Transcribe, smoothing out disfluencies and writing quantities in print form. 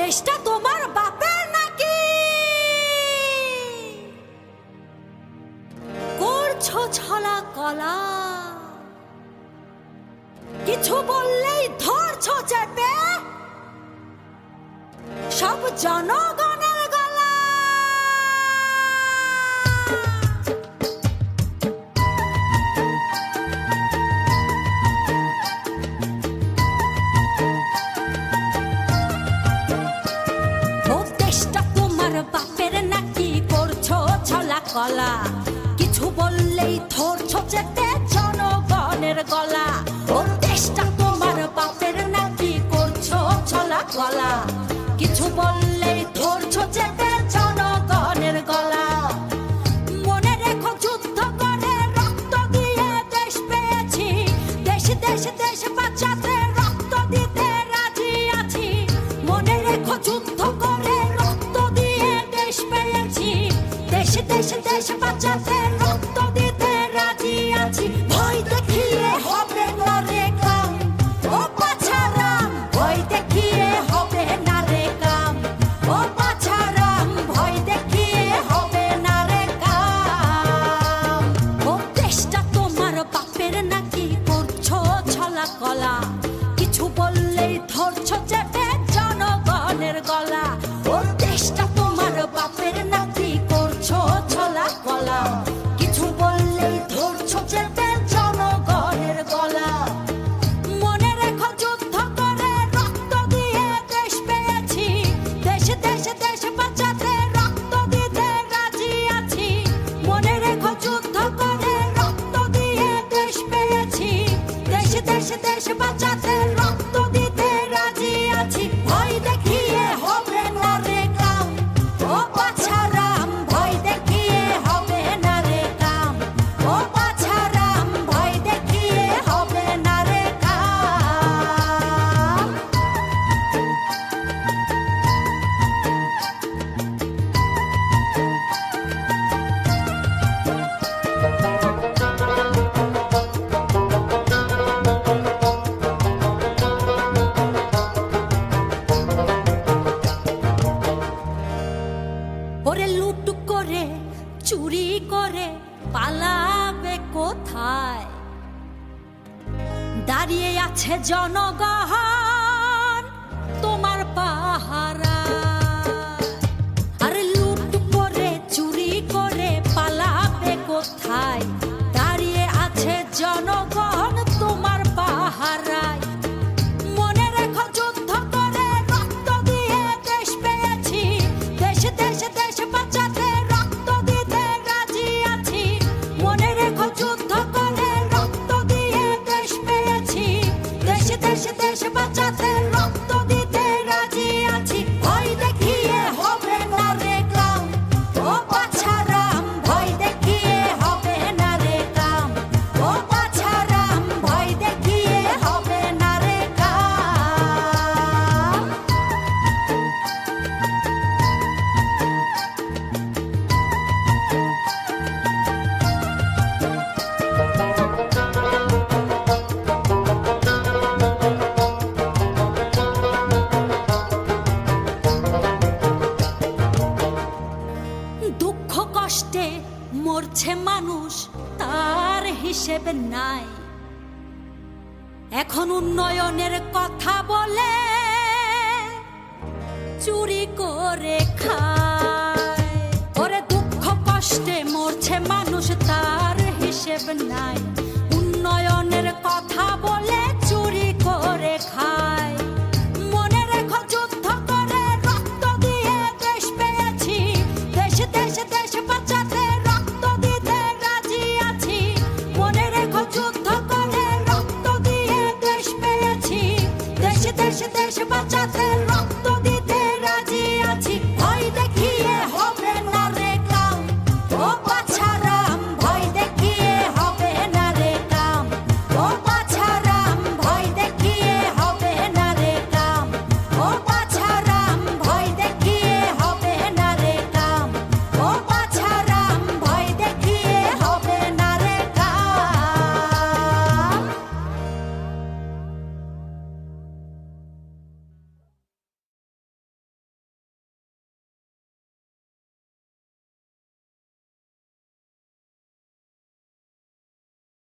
দেশটা তোমার বাপের নাকি? করছো ছলা কলা, কিছু বললেই ধরছো চেপে সব জনগণের গলা। ও দেশটা তোমার বাপের নাকি? করছো ছলা কলা, কিছু বললেই ধরছো চেপে জনগণের গলা। ও দেশটা তোমার বাপের নাকি? করছো ছলা কলা, কিছু বললেই ধরছো চেপে জনগণের গলা। মনে রেখো যুদ্ধ করে রক্ত দিয়ে দেশ পেয়েছি, দেশ দেশ দেশ বাঁচাতে রক্ত দিতে রাজি আছি। মনে রেখো যুদ্ধ করে রক্ত দিয়ে দেশ পেয়েছি, দেশ দেশ দেশ বাঁচাতে রক্ত দিতে রাজি আছি। ভয় দেখিয়ে হবে না রে কাম, ও পাছারাম, ভয় দেখিয়ে হবে না রে কাম, ও পাছারাম, ভয় দেখিয়ে হবে না রে কাম। ও দেশটা তোমার বাপের নাকি? করছো ছলা কলা, কিছু বললেই ধরছো চেপে জনগণের গলা। ও দেশটা তোমার বাপের নাকি? করছো ছলা কলা, কিছু বললেই ধরছো চেপে জনগণের গলা। মনে রেখো যুদ্ধ করে রক্ত দিয়ে দেশ পেয়েছি, দেশ দেশ দেশ বাঁচাতে রক্ত দিতে রাজি আছি। মনে রেখো যুদ্ধ করে রক্ত দিয়ে দেশ পেয়েছি, দেশ দেশ দেশ বাঁচাতে রক্ত দিতে রাজি আছি। ভয় দেখিয়ে হবে না রে কাম, ও পাছারাম, ভয় দেখিয়ে হবে না রে কাম, ও পাছারাম, ভয় দেখিয়ে হবে না রে কাম। ওরে লুট করে চুরি করে পালাবে কোথায়? দাঁড়িয়ে আছে জনগণ তোমার পাহারা। আরে লুট করে চুরি করে পালাবে কোথায়? দাঁড়িয়ে আছে জনগণ তোমার পাহারায়। মনে রেখো যুদ্ধ করে রক্ত দিয়ে দেশ পেয়েছি, দেশ দেশ দেশ বাঁচাতে রক্ত দিতে রাজি আছি। মনে রেখো যুদ্ধ করে রক্ত দিয়ে দেশ পেয়েছি, দেশ দেশ দেশ বাঁচাতে রক্ত দিতে রাজি আছি। ভয় দেখিয়ে হবে না রে কাম, ও পাছারাম, ভয় দেখিয়ে হবে না রে কাম, ও পাছারাম, ভয় দেখিয়ে হবে না রে কাম। দুঃখ কষ্টে মরছে মানুষ, তার হিসেব নাই। এখন উন্নয়নের কথা বলে চুরি করে খায়। ওরে দুঃখ কষ্টে মরছে মানুষ, তার হিসেব নাই। উন্নয়নের কথা বলে চুরি করে খায়। মনে রেখো যুদ্ধ করে রক্ত দিয়ে দেশ পেয়েছি, দেশ দেশ দেশ বাঁচাতে রক্ত দিতে রাজি আছি। মনে রেখো যুদ্ধ করে রক্ত দিয়ে দেশ পেয়েছি, দেশ দেশ দেশ বাঁচাতে